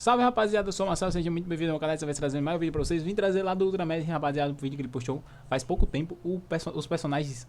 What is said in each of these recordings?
Salve rapaziada, eu sou o Marcelo, seja muito bem-vindo ao meu canal. Você vai trazer mais um vídeo pra vocês. Vim trazer lá do Ultramed, rapaziada, um vídeo que ele postou faz pouco tempo. Os personagens,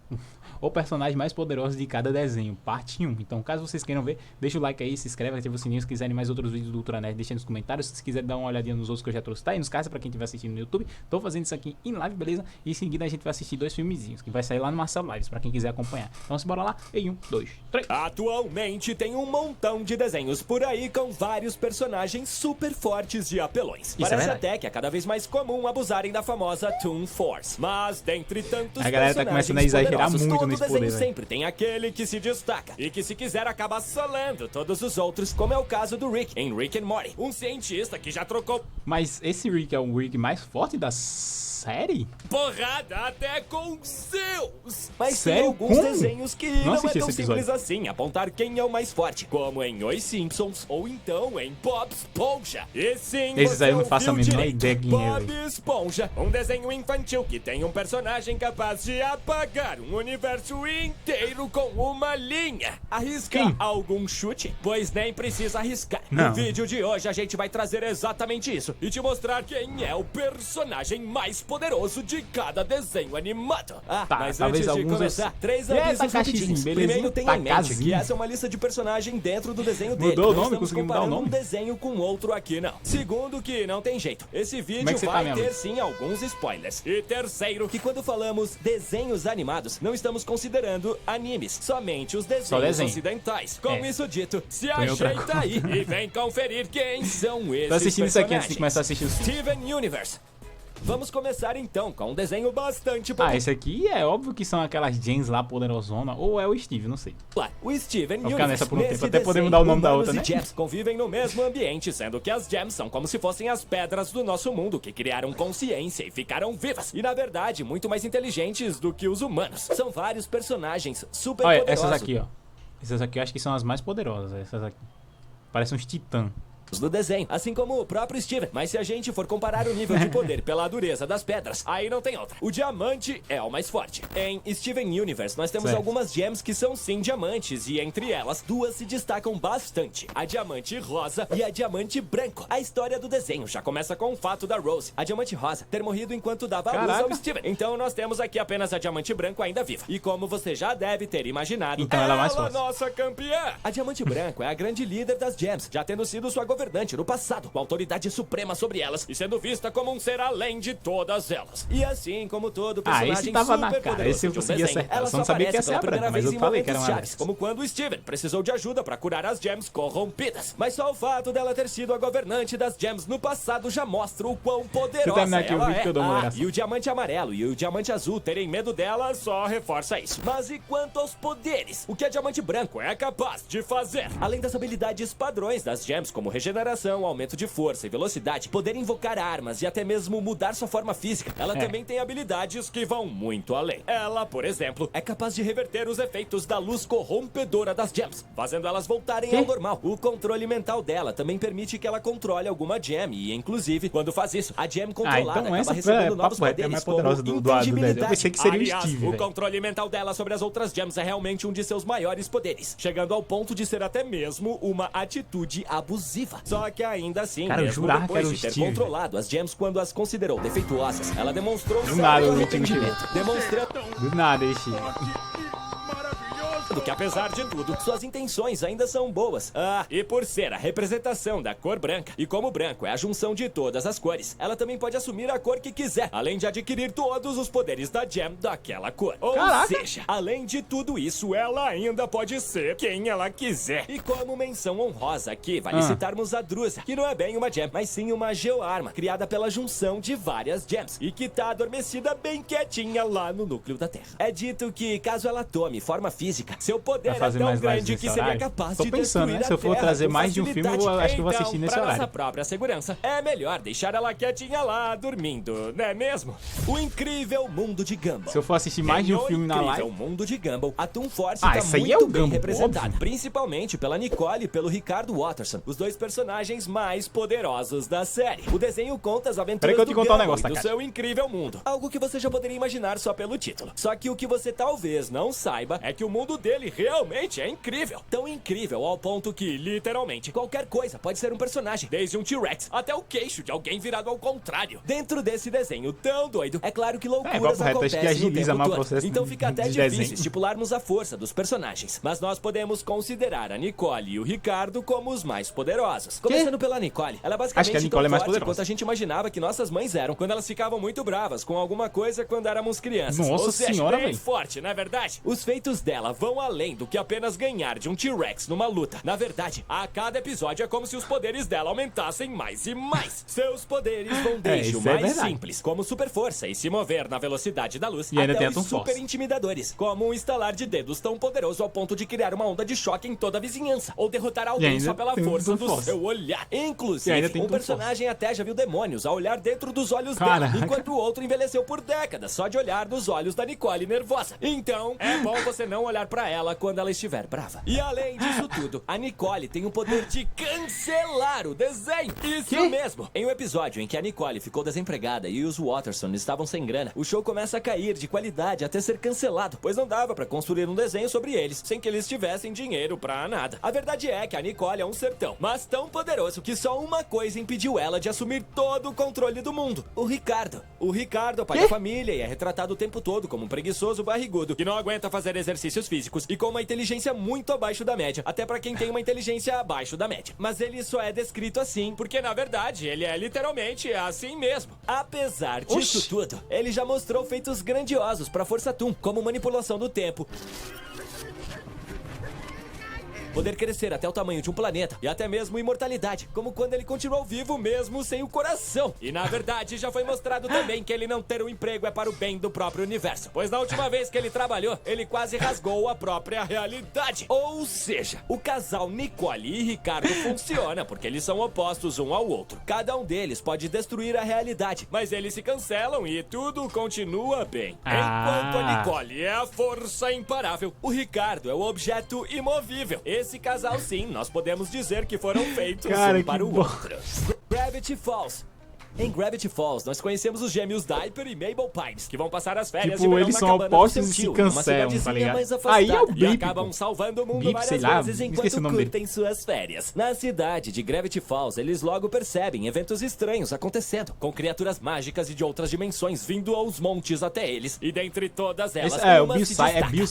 o personagem mais poderoso de cada desenho, parte 1. Então, caso vocês queiram ver, deixa o like aí, se inscreve, ativa o sininho. Se quiserem mais outros vídeos do Ultramed, deixa aí nos comentários. Se quiser dar uma olhadinha nos outros que eu já trouxe, tá aí nos cards pra quem estiver assistindo no YouTube. Tô fazendo isso aqui em live, beleza? E em seguida a gente vai assistir dois filmezinhos que vai sair lá no Marcelo Lives, pra quem quiser acompanhar. Então, se bora lá, em 1, 2, 3. Atualmente tem um montão de desenhos por aí com vários personagens super fortes e apelões. Parece até que é cada vez mais comum abusarem da famosa Toon Force. Mas dentre tantos a galera tá começando a exagerar muito nesse desenho poder, sempre tem aquele que se destaca e que se quiser acaba solando todos os outros, como é o caso do Rick em Rick and Morty, um cientista que já trocou Mas esse Rick é o Rick mais forte da série? porrada até com Zeus. Mas Sério? tem alguns Como? desenhos que Não não é assisti tão esse episódio. simples assim apontar quem é o mais forte, como em Os Simpsons ou então em Bob Esponja. E sim, Esses você aí eu não faço a ouviu menor direito, ideia quem é, Bob Esponja, um desenho infantil que tem um personagem capaz de apagar um universo inteiro com uma linha. Arriscar Quem? algum chute? Pois nem precisa arriscar. Não. No vídeo de hoje a gente vai trazer exatamente isso e te mostrar quem é o personagem mais poderoso de cada desenho animado. Tá, Mas talvez antes de alguns começar, três E essa avisos caixinha, rapidinhos. belezinha? Primeiro, tenha Tá em mente que casinha. essa é uma lista de personagem dentro do desenho dele. Mudou o Não nome? estamos Conseguiu mudar o comparando nome? um desenho com outro aqui, não. Segundo, que não tem jeito. Esse Como é vídeo que você tá, vai minha ter amiga? sim alguns spoilers. E terceiro, que quando falamos desenhos animados, não estamos considerando animes, somente os desenhos desenho. ocidentais. Com É. isso dito, se Põe outra ajeita aí e vem conferir quem são esses Tô assistindo isso aqui antes de personagens. começar a assistir os filmes. Steven Universe. Vamos começar então com um desenho bastante popular. Ah, esse aqui é óbvio que são aquelas gens lá poderosona, ou é o Steve, não sei. O Steven Vou ficar Universe. nessa por um tempo, Nesse até poder desenho, mudar o nome da humanos outra, né? e gems convivem no mesmo ambiente, sendo que as gems são como se fossem as pedras do nosso mundo que criaram consciência e ficaram vivas. E na verdade, muito mais inteligentes do que os humanos. São vários personagens super Olha, poderosos. essas aqui, ó. Essas aqui eu acho que são as mais poderosas, essas aqui. Parecem uns titã. Do desenho, assim como o próprio Steven. Mas se a gente for comparar o nível de poder pela dureza das pedras, aí não tem outra. O diamante é o mais forte. Em Steven Universe, nós temos Certo. algumas gems que são sim diamantes, e entre elas, duas se destacam bastante: a diamante rosa e a diamante branco. A história do desenho já começa com o fato da Rose, a diamante rosa, ter morrido enquanto dava a luz Caraca. ao Steven. Então nós temos aqui apenas a diamante branco ainda viva. E como você já deve ter imaginado, Então ela é mais forte. nossa campeã. A diamante branco é a grande líder das gems, já tendo sido sua governante no passado, com autoridade suprema sobre elas e sendo vista como um ser além de todas elas. E assim como todo personagem esse tava na super cara, poderoso esse eu de um consegui desenho, acertar. ela Eu só não sabia que ia aparece ser a pela branca, primeira mas vez eu em falei que era momentos uma chaves, dessas. como quando o Steven precisou de ajuda para curar as gems corrompidas. Mas só o fato dela ter sido a governante das gems no passado já mostra o quão poderosa terminar aqui o ela vídeo que eu dou uma é. olhada. E o diamante amarelo e o diamante azul terem medo dela só reforça isso. Mas e quanto aos poderes? O que a diamante branco é capaz de fazer? Além das habilidades padrões das gems, como regeneração, aumento de força e velocidade, poder invocar armas e até mesmo mudar sua forma física, ela também tem habilidades que vão muito além. Ela, por exemplo, é capaz de reverter os efeitos da luz corrompedora das gems, fazendo elas voltarem ao normal. O controle mental dela também permite que ela controle alguma gem e, inclusive, quando faz isso, a gem controlada então acaba essa recebendo novos papo reto, é poderes mais como poderosa do desenho. Eu pensei que seria o Aliás, Steve, o velho. controle mental dela sobre as outras gems é realmente um de seus maiores poderes, chegando ao ponto de ser até mesmo uma atitude abusiva. Só que ainda assim, Cara, eu mesmo jurava que depois era o de ter Steve. controlado as gems quando as considerou defeituosas, ela demonstrou Do nada, certo eu menti no arrependimento, demonstrando Do nada, esse. que apesar de tudo, suas intenções ainda são boas. E por ser a representação da cor branca, e como o branco é a junção de todas as cores, ela também pode assumir a cor que quiser, além de adquirir todos os poderes da gem daquela cor. Ou Caraca. seja, além de tudo isso, ela ainda pode ser quem ela quiser. E como menção honrosa aqui, vale citarmos a Drusa, que não é bem uma gem, mas sim uma geoarma, criada pela junção de várias gems, e que tá adormecida bem quietinha lá no núcleo da Terra. É dito que, caso ela tome forma física, seu poder Vai é fazer tão mais lives grande nesse que seria horário? capaz Tô de pensando, destruir né? Se eu a for Terra trazer com mais de um filme, eu facilidade. acho que eu vou assistir nesse pra horário. nossa própria segurança, é melhor deixar ela quietinha lá, dormindo, não é mesmo? O incrível mundo de Gumball. Se eu for assistir mais de um Em O filme na Incrível live. Mundo de Gumball, a Toon Force Ah, tá esse aí muito é o bem Gumball, representada, óbvio. principalmente pela Nicole e pelo Ricardo Watterson, os dois personagens mais poderosos da série. O desenho conta as aventuras Peraí que eu te do contar um Gumball negócio, e do Takata. seu incrível mundo. Algo que você já poderia imaginar só pelo título. Só que o que você talvez não saiba é que o mundo dele dele realmente é incrível. Tão incrível ao ponto que, literalmente, qualquer coisa pode ser um personagem, desde um T-Rex até o queixo de alguém virado ao contrário. Dentro desse desenho tão doido, é claro que loucuras acontecem no tempo todo. Então fica até difícil estipularmos a força dos personagens. Mas nós podemos considerar a Nicole e o Ricardo como os mais poderosos. Começando pela Nicole. Ela é basicamente tão forte quanto a gente imaginava que nossas mães eram quando elas ficavam muito bravas com alguma coisa quando éramos crianças. Nossa senhora, bem forte, não é verdade? Os feitos dela vão além do que apenas ganhar de um T-Rex numa luta. Na verdade, a cada episódio é como se os poderes dela aumentassem mais e mais. Seus poderes vão desde o mais simples, como super força e se mover na velocidade da luz, até os super intimidadores, como um estalar de dedos tão poderoso ao ponto de criar uma onda de choque em toda a vizinhança, ou derrotar alguém só pela força do seu olhar. Inclusive, um personagem até já viu demônios ao olhar dentro dos olhos dela, enquanto o outro envelheceu por décadas só de olhar nos olhos da Nicole nervosa. Então, é bom você não olhar pra ela quando ela estiver brava. E além disso tudo, a Nicole tem o poder de cancelar o desenho. Isso mesmo. Em um episódio em que a Nicole ficou desempregada e os Watterson estavam sem grana, o show começa a cair de qualidade até ser cancelado, pois não dava pra construir um desenho sobre eles sem que eles tivessem dinheiro pra nada. A verdade é que a Nicole é um sertão, mas tão poderoso que só uma coisa impediu ela de assumir todo o controle do mundo: o Ricardo. O Ricardo é o pai da família e é retratado o tempo todo como um preguiçoso barrigudo que não aguenta fazer exercícios físicos e com uma inteligência muito abaixo da média, até pra quem tem uma inteligência abaixo da média. Mas ele só é descrito assim porque, na verdade, ele é literalmente assim mesmo. Apesar disso tudo, ele já mostrou feitos grandiosos pra Força Toon, como manipulação do tempo, poder crescer até o tamanho de um planeta e até mesmo imortalidade, como quando ele continuou vivo mesmo sem o coração. E na verdade já foi mostrado também que ele não ter um emprego é para o bem do próprio universo, pois na última vez que ele trabalhou, ele quase rasgou a própria realidade. Ou seja, o casal Nicole e Ricardo funciona porque eles são opostos um ao outro. Cada um deles pode destruir a realidade, mas eles se cancelam e tudo continua bem. Enquanto a Nicole é a força imparável, o Ricardo é o objeto imovível. Esse casal, sim, nós podemos dizer que foram feitos um para o outro. Gravity Falls. Em Gravity Falls, nós conhecemos os gêmeos Diaper e Mabel Pines, que vão passar as férias de verão eles na são cabana opostos do seu tio, e se cancelam, tá ligado? mais afastada, Aí é o Blip, e acabam salvando o mundo Blip, várias vezes enquanto curtem suas férias. Na cidade de Gravity Falls, eles logo percebem eventos estranhos acontecendo, com criaturas mágicas e de outras dimensões vindo aos montes até eles, e dentre todas elas, Bill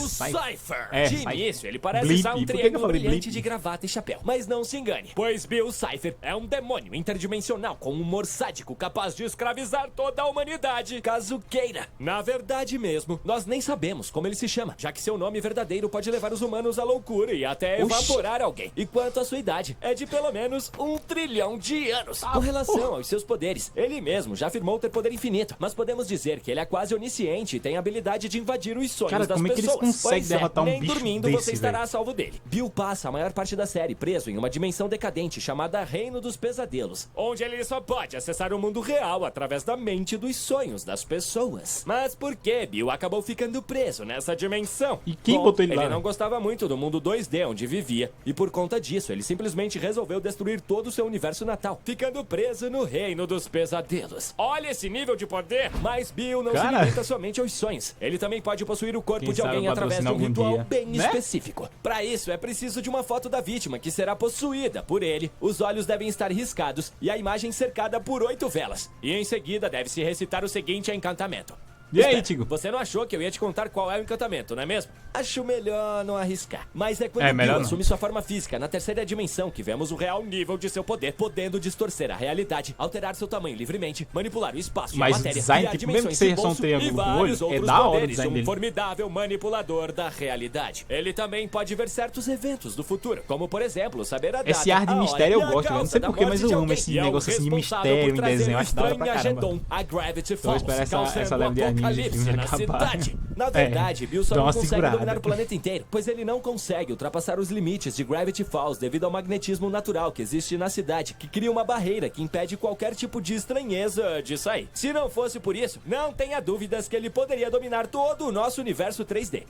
Cipher. De início, ele parece usar um triângulo brilhante de gravata e chapéu, mas não se engane, pois Bill Cipher é um demônio interdimensional com um humor sádico capaz de escravizar toda a humanidade, caso queira. Na verdade mesmo, nós nem sabemos como ele se chama, já que seu nome verdadeiro pode levar os humanos à loucura e até evaporar alguém. E quanto à sua idade, é de pelo menos 1 trilhão de anos. Com relação aos seus poderes, ele mesmo já afirmou ter poder infinito, mas podemos dizer que ele é quase onisciente e tem a habilidade de invadir os sonhos das pessoas. Como é que eles conseguem derrotar um bicho dormindo desse, você estará a salvo dele. Bill passa a maior parte da série preso em uma dimensão decadente chamada Reino dos Pesadelos, onde ele só pode acessar o mundo real através da mente dos sonhos das pessoas. Mas por que Bill acabou ficando preso nessa dimensão? E quem botou ele lá? Ele não gostava muito do mundo 2D onde vivia, e por conta disso ele simplesmente resolveu destruir todo o seu universo natal, ficando preso no Reino dos Pesadelos. Olha esse nível de poder! Mas Bill não se limita somente aos sonhos. Ele também pode possuir o corpo de alguém através de um ritual bem específico. Para isso é preciso de uma foto da vítima que será possuída por ele. Os olhos devem estar riscados e a imagem cercada por 8 velas. E em seguida deve-se recitar o seguinte encantamento. E aí, Tigo? Você não achou que eu ia te contar qual é o encantamento, não é mesmo? Acho melhor não arriscar. Mas é quando Bill assume sua forma física na terceira dimensão que vemos o real nível de seu poder, podendo distorcer a realidade, alterar seu tamanho livremente, manipular o espaço e a matéria, criar dimensões sem bolso e vários outros poderes. Um formidável manipulador da realidade. Ele também pode ver certos eventos do futuro, como por exemplo, saber a data, esse ar de mistério eu gosto, eu não sei porquê, mas eu amo esse negócio assim de mistério em desenho, acho da hora pra caramba. A Gravity Falls, essa leve de anime na cidade. Na verdade, Bill só não consegue dominar o planeta inteiro, pois ele não consegue ultrapassar os limites de Gravity Falls devido ao magnetismo natural que existe na cidade, que cria uma barreira que impede qualquer tipo de estranheza de sair. Se não fosse por isso, não tenha dúvidas que ele poderia dominar todo o nosso universo 3D.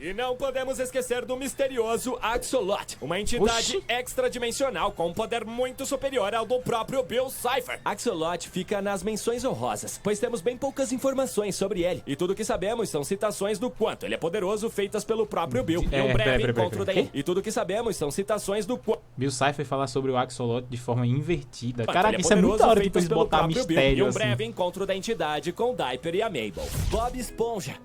E não podemos esquecer do misterioso Axolot, uma entidade extradimensional com um poder muito superior ao do próprio Bill Cipher. Axolot fica nas menções honrosas, pois temos bem poucas informações informações sobre ele. E tudo o que sabemos são citações do quanto ele é poderoso feitas pelo próprio Bill. E um breve encontro daí. E tudo o que sabemos são citações do quanto Bill Cipher falar sobre o Axolot de forma invertida. ele Caraca, é isso é muito da hora, tipo, feitas eles pelo botar próprio Bill. mistério, E um assim. breve encontro da entidade com o Diaper e a Mabel. Bob Esponja.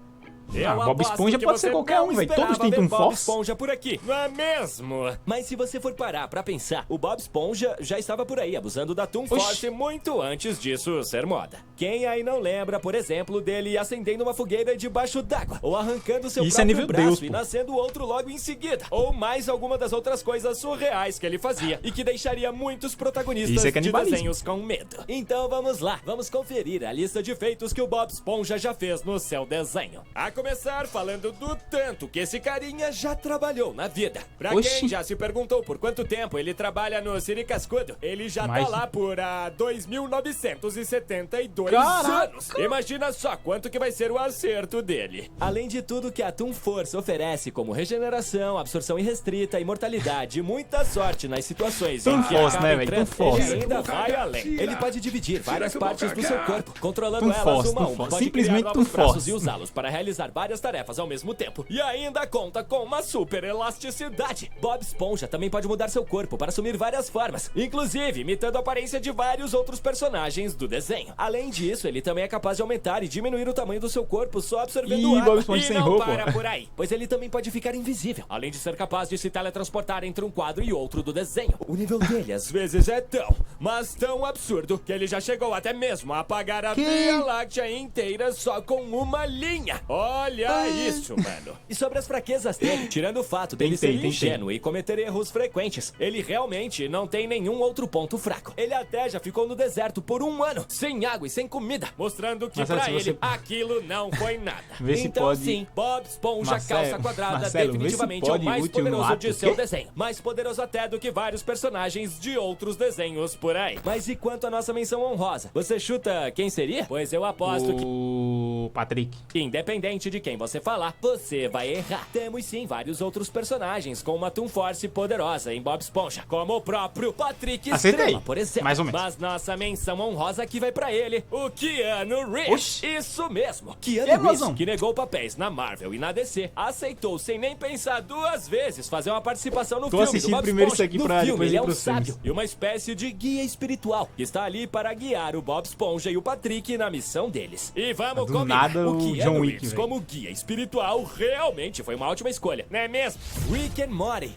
Bob Esponja pode ser qualquer um, velho. Todos têm um Bob Force. Esponja por aqui, não é mesmo? Mas se você for parar pra pensar, o Bob Esponja já estava por aí abusando da Toon Force muito antes disso ser moda. Quem aí não lembra, por exemplo, dele acendendo uma fogueira debaixo d'água, ou arrancando seu Isso é próprio nível braço Deus, e pô. nascendo outro logo em seguida, ou mais alguma das outras coisas surreais que ele fazia e que deixaria muitos protagonistas Isso é de canibalismo. desenhos com medo. Então vamos lá, vamos conferir a lista de feitos que o Bob Esponja já fez no seu desenho. A começar falando do tanto que esse carinha já trabalhou na vida. Pra Oxi. quem já se perguntou por quanto tempo ele trabalha no Siri Cascudo, ele já Mas- tá lá por 2.972 Caraca. anos. Imagina só quanto que vai ser o acerto dele. Além de tudo que a Toon Force oferece como regeneração, absorção irrestrita, imortalidade e muita sorte nas situações Toon em que Force, acaba né, velho? entrando, Toon Force. ele ainda vai além. Ele pode dividir várias partes do seu corpo, controlando Toon elas Force, uma a Toon uma. Force. Pode Simplesmente criar novos Toon braços Force. e usá-los para realizar várias tarefas ao mesmo tempo. E ainda conta com uma super elasticidade. Bob Esponja também pode mudar seu corpo para assumir várias formas, inclusive imitando a aparência de vários outros personagens do desenho. Além disso, ele também é capaz de aumentar e diminuir o tamanho do seu corpo só absorvendo Ih, água. Bob Esponja E sem não roupa. para por aí, pois ele também pode ficar invisível, além de ser capaz de se teletransportar entre um quadro e outro do desenho. O nível dele às vezes é tão, mas tão absurdo que ele já chegou até mesmo a apagar a Via Láctea inteira só com uma linha. Olha isso, mano. E sobre as fraquezas dele, tirando o fato dele ser Tentei. ingênuo e cometer erros frequentes, ele realmente não tem nenhum outro ponto fraco. Ele até já ficou no deserto por 1 ano, sem água e sem comida, mostrando que Marcelo, pra se ele você- aquilo não foi nada. Vê se Então pode- sim, Bob Esponja Marcelo, calça quadrada Marcelo, vê se definitivamente é o pode mais útil no poderoso ato. de seu Quê? desenho. Mais poderoso até do que vários personagens de outros desenhos por aí. Mas e quanto à nossa menção honrosa? Você chuta quem seria? Pois eu aposto que... O Patrick. Independente de quem você falar, você vai errar. Temos sim vários outros personagens com uma Toon Force poderosa em Bob Esponja, como o próprio Patrick Acertei. Estrela, por exemplo. Mais ou menos. Mas nossa menção honrosa aqui vai pra ele, o Keanu Reeves. Oxi. Isso mesmo, Keanu É, Reeves, mozão. que negou papéis na Marvel e na DC, aceitou sem nem pensar 2 vezes fazer uma participação no Tô filme do assistindo Bob primeiro Esponja. isso aqui No pra filme, depois ele ir é um pros filmes. sábio e uma espécie de guia espiritual que está ali para guiar o Bob Esponja e o Patrick na missão deles. E vamos Do combinar, nada, o Keanu John Wick, Reeves velho. como guia espiritual realmente foi uma ótima escolha, não é mesmo? Rick and Morty.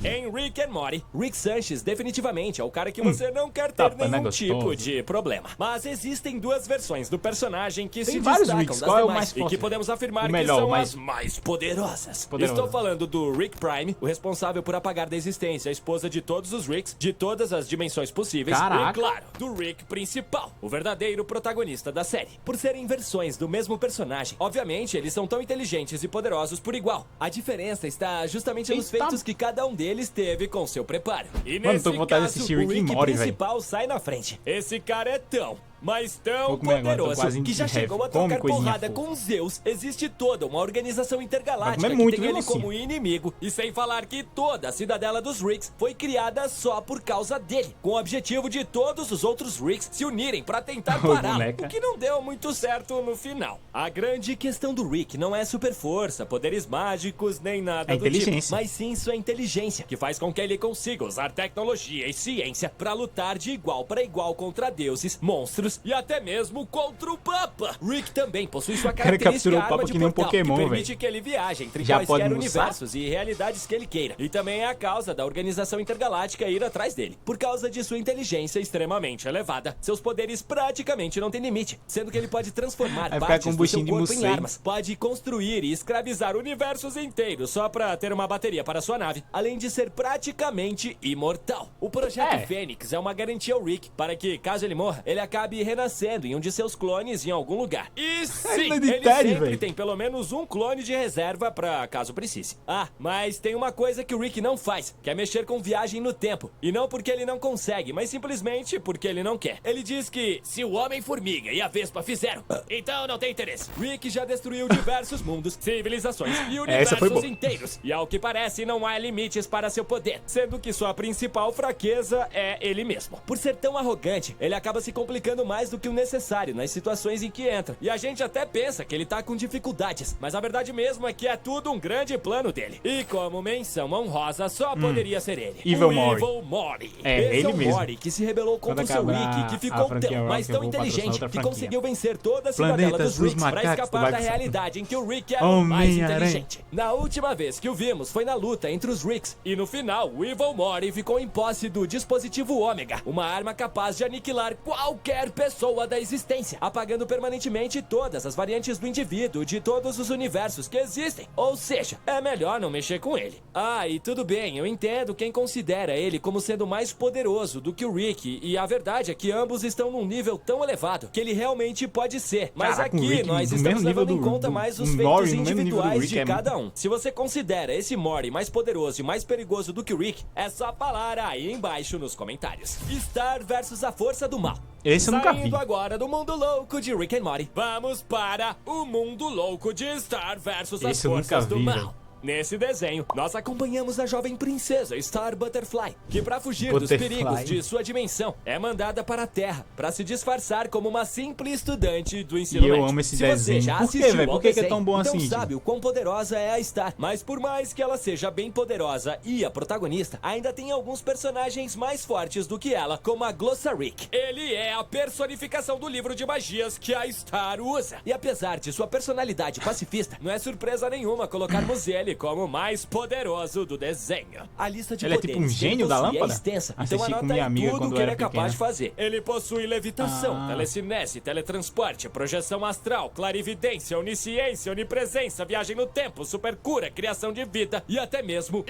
Em Rick and Morty, Rick Sanchez definitivamente é o cara que você não quer ter Tapa, né, nenhum gostoso. tipo de problema. Mas existem 2 versões do personagem que Tem se vários destacam Ricks, das qual é o demais mais e que forte? podemos afirmar O melhor, que são o mais- as mais poderosas. Poderoso. Estou falando do Rick Prime, o responsável por apagar da existência a esposa de todos os Ricks, de todas as dimensões possíveis. Caraca. E claro, do Rick principal, o verdadeiro protagonista da série. Por serem versões do mesmo personagem, obviamente eles são tão inteligentes e poderosos por igual. A diferença está justamente nos Eita. feitos que cada um deles teve com seu preparo. E Mano, nesse tô com vontade de caso, assistir o Rick and Rick Morty, principal sai na frente. Esse cara é tão, mas tão Vou comer agora, tô poderoso quase que já em chegou a ref. Come trocar coisinha porrada fofa. com Zeus. Existe toda uma organização Vai intergaláctica comer que muito, tem viu, ele mocinho? como inimigo. E sem falar que toda a cidadela dos Ricks foi criada só por causa dele, com o objetivo de todos os outros Ricks se unirem pra tentar Ô, pará-lo, boneca. o que não deu muito certo no final. A grande questão do Rick não é super força, poderes mágicos, nem nada É do tipo, inteligência. mas sim sua inteligência, que faz com que ele consiga usar tecnologia e ciência pra lutar de igual para igual contra deuses, monstros e até mesmo contra o Papa. Rick também possui sua cara característica capturou o arma Papa de que nem um portal, Pokémon, que permite velho. que ele viaje entre Já pode quaisquer almoçar? universos e realidades que ele queira. E também é a causa da organização intergaláctica ir atrás dele. Por causa de sua inteligência extremamente elevada, seus poderes praticamente não têm limite, sendo que ele pode transformar Vai ficar partes com um do seu buchinho de corpo em Musei. armas, pode construir e escravizar universos inteiros só pra ter uma bateria para sua nave, além de ser praticamente imortal. O Projeto É. Fênix é uma garantia ao Rick para que, caso ele morra, ele acabe renascendo em um de seus clones em algum lugar. E sim, Ele é de ele Teddy, sempre velho. tem pelo menos um clone de reserva pra caso precise. Ah, mas tem uma coisa que o Rick não faz, que é mexer com viagem no tempo. E não porque ele não consegue, mas simplesmente porque ele não quer. Ele diz que se o Homem-Formiga e a Vespa fizeram, então não tem interesse. Rick já destruiu diversos mundos, civilizações e Essa foi universos boa. inteiros. E ao que parece, não há limites para seu poder, sendo que sua principal fraqueza é ele mesmo. Por ser tão arrogante, ele acaba se complicando fazendo mais do que o necessário nas situações em que entra. E a gente até pensa que ele tá com dificuldades, mas a verdade mesmo é que é tudo um grande plano dele. E como menção honrosa, só poderia ser ele. Evil o Mori. Evil Mori. É, Esse ele é o mesmo. Mori que se rebelou contra o Quando seu acabar Rick, que a ficou franquia tão, Rock, mas eu tão vou patrocinar inteligente outra que franquia. conseguiu vencer toda a cidadela Planetas dos dos Ricks pra Macacos escapar do da Baxter. realidade em que o Rick era o mais Homem-Aranha. inteligente. Na última vez que o vimos foi na luta entre os Ricks, e no final o Evil Mori ficou em posse do dispositivo Ômega, uma arma capaz de aniquilar qualquer pessoa da existência, apagando permanentemente todas as variantes do indivíduo de todos os universos que existem. Ou seja, é melhor não mexer com ele. Ah, e tudo bem, eu entendo quem considera ele como sendo mais poderoso do que o Rick, e a verdade é que ambos estão num nível tão elevado que ele realmente pode ser. Mas Caraca, o aqui Rick nós no estamos mesmo nível levando em do- conta do- mais do os Mori, feitos no mesmo nível do individuais Rick, de é cada um. Se você considera esse Mori mais poderoso e mais perigoso do que o Rick, é só falar aí embaixo nos comentários. Star versus a Força do Mal. Esse eu nunca vi. Saindo agora do mundo louco de Rick and Morty, vamos para o mundo louco de Star versus as Esse eu nunca Forças do vi, Mal. velho. Nesse desenho, nós acompanhamos a jovem princesa Star Butterfly, que pra fugir dos Butterfly. perigos de sua dimensão, é mandada para a Terra pra se disfarçar como uma simples estudante do ensino E eu médio. amo esse Se você desenho. já Por quê, assistiu velho? ao Por que que é desenho, tão bom então assim, sabe o quão poderosa é a Star. Mas por mais que ela seja bem poderosa e a protagonista, ainda tem alguns personagens mais fortes do que ela, como a Glossaric. Ele é a personificação do livro de magias que a Star usa. E apesar de sua personalidade pacifista, não é surpresa nenhuma colocarmos ele como o mais poderoso do desenho. A lista de Ele é tipo poderes um que ele gênio da possui lâmpada? é extensa, Assisti então com anota minha aí amiga tudo quando que eu ele é era capaz de pequena. fazer. Ele possui levitação, Ah. telecinese, teletransporte, projeção astral, clarividência, onisciência, onipresença, viagem no tempo, supercura, criação de vida e até mesmo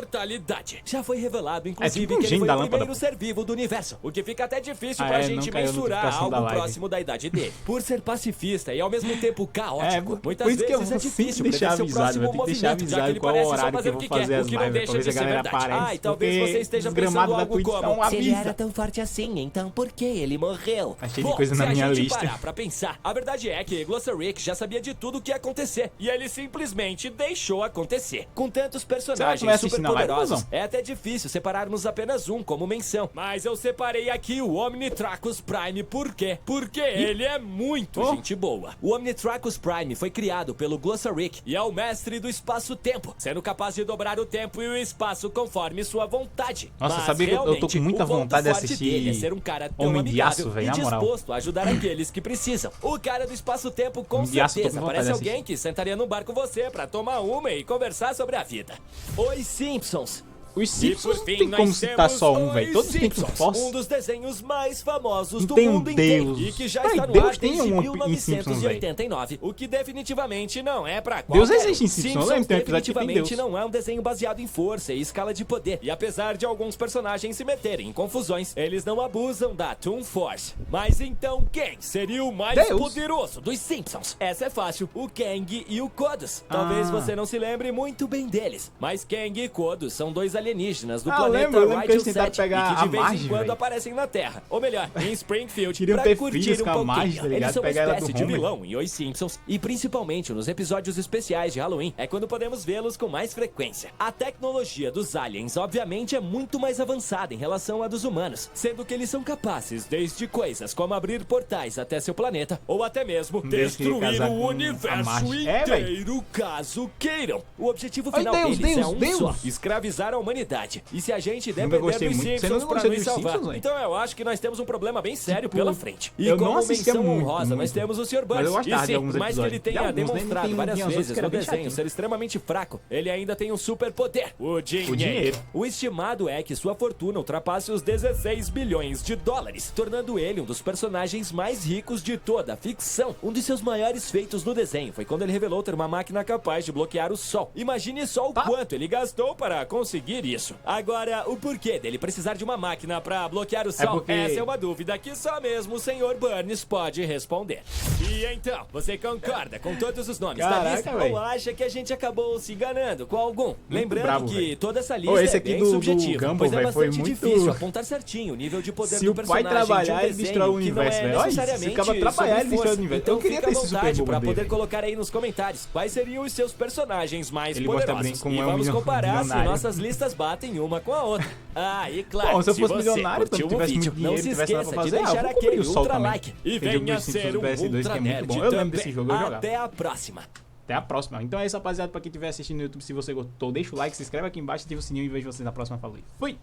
imortalidade. Já foi revelado, inclusive, tipo um que ele gênio foi da o lâmpada, primeiro ser vivo do universo, o que fica até difícil Ah, pra é, gente não caiu a mensurar notificação algo da live. próximo da idade dele. Por ser pacifista e ao mesmo tempo caótico, por muitas isso que eu vezes é vou difícil sempre deixar prever seu avisado, próximo eu tenho que deixar movimento, já que avisado ele qual parece só horário que fazer eu o vou que fazer quer, o as que não lives, deixa pra ver de se a ser galera verdade. aparece, Ah, e talvez porque você esteja os pensando gramados da algo Twitch como... não Se ele era avisa. tão forte assim, então por que ele morreu? Tá cheio Bom, de coisa se na a minha gente lista. parar pra pensar, a verdade é que Glossaric já sabia de tudo o que ia acontecer, e ele simplesmente deixou acontecer. Com tantos Será que personagens vai assistir super na live, poderosos, cuzão? é até difícil separarmos apenas um como menção. Mas eu separei aqui o Omnitracus Prime, por quê? Porque ele é muito Oh. gente boa. O Omnitracus Prime foi criado pelo Glossaric e é o mestre do espaço-tempo, sendo capaz de dobrar o tempo e o espaço conforme sua vontade. Nossa, Mas, sabia que eu tô realmente, com muita o ponto vontade de forte assistir dele é ser um cara tão Homem de Aço, amigável velho, e na moral. disposto a ajudar aqueles que precisam. O cara do espaço-tempo com Homem de Aço, tô com certeza vontade parece de assistir. alguém que sentaria no bar com você pra tomar uma e conversar sobre a vida. Os Simpsons. Os E por Simpsons não fim, tem como nós citar temos só um, os velho. Todos têm tudo Simpsons, forte. um dos desenhos mais famosos Não do tem um mundo inteiro Deus. e que já Peraí, está no Deus ar tem desde um em Simpsons, 1989, o que definitivamente não é pra Deus qualquer existe em Simpsons, lembra? Tem um episódio que tem definitivamente Deus. não é um desenho baseado em força e escala de poder. E apesar de alguns personagens se meterem em confusões, eles não abusam da Toon Force. Mas então quem seria o mais Deus. poderoso dos Simpsons? Essa é fácil, o Kang e o Kodos. Talvez Ah. você não se lembre muito bem deles, mas Kang e Kodos são dois alienígenas do Ah, planeta eu lembro que eles Rigel tentaram 7 pegar e que a de vez Marge, em quando velho. aparecem na Terra. Ou melhor, em Springfield, Queriam pra ter curtir filhos um com a pouquinho. Marge, tá ligado? Eles são uma Pegar ela do espécie de Homer. vilão em Os Simpsons e principalmente nos episódios especiais de Halloween é quando podemos vê-los com mais frequência. A tecnologia dos aliens, obviamente, é muito mais avançada em relação à dos humanos, sendo que eles são capazes desde coisas como abrir portais até seu planeta ou até mesmo Deus queria destruir casar o com a universo Marge. É, véi. inteiro, caso queiram. O objetivo Ai, final Deus, deles é Deus, um Deus. só: escravizar a humanidade. E se a gente Nunca depender gostei dos muito. Você Simpsons nunca pra gostou nos dos salvar, Simpsons, véi? então eu acho que nós temos um problema bem sério Tipo, pela frente. E eu não como assistia menção muito, honrosa, nós muito. temos o Sr. Mas eu Burns. gostava E de sim, alguns por mais que ele episódios. tenha De alguns, nem demonstrado tem- várias tinha uns outros vezes que era no bem desenho chatinho. ser extremamente fraco, ele ainda tem um super poder: o dinheiro. O estimado é que sua fortuna ultrapasse os 16 bilhões de dólares, tornando ele um dos personagens mais ricos de toda a ficção. Um de seus maiores feitos no desenho foi quando ele revelou ter uma máquina capaz de bloquear o sol. Imagine só o quanto ele gastou para conseguir isso. Agora, o porquê dele precisar de uma máquina para bloquear o sol? porque- Essa é uma dúvida que só mesmo o Sr. Burns pode responder. E então, você concorda com todos os nomes da Caraca, lista véi. ou acha que a gente acabou se enganando com algum? Lembrando brabo, que véi. toda essa lista Ô, esse é aqui bem do subjetiva, Gumball, pois é véi, foi bastante muito- difícil apontar certinho o nível de poder Se do o pai personagem trabalhar, de um ele destrói o desenho, que não universo, é velho. Olha isso, se necessariamente acaba trabalhar, sobre ele destrói o força. universo. Então Eu queria fica ter à esse vontade Super pra Bowl poder dele. colocar aí nos comentários quais seriam os seus personagens mais Ele gosta poderosos. bem como E é um vamos comparar se milionário. nossas listas gemas batem uma com a outra. Ah, e claro, Bom, se eu fosse você milionário, curtiu se eu o tivesse vídeo, muito não dinheiro, se tivesse nada esqueça pra de fazer, deixar eu vou aquele cobrir o sol ultra também. like. E Tem jogo venha dos Simpsons ser um PS2 que é ultra muito nerd bom. Eu lembro desse também. jogo, eu jogava. Até a próxima. Até a próxima. Então é isso, rapaziada. Pra quem estiver assistindo no YouTube, se você gostou, deixa o like, se inscreve aqui embaixo, ativa o sininho e vejo vocês na próxima. Falou. Fui!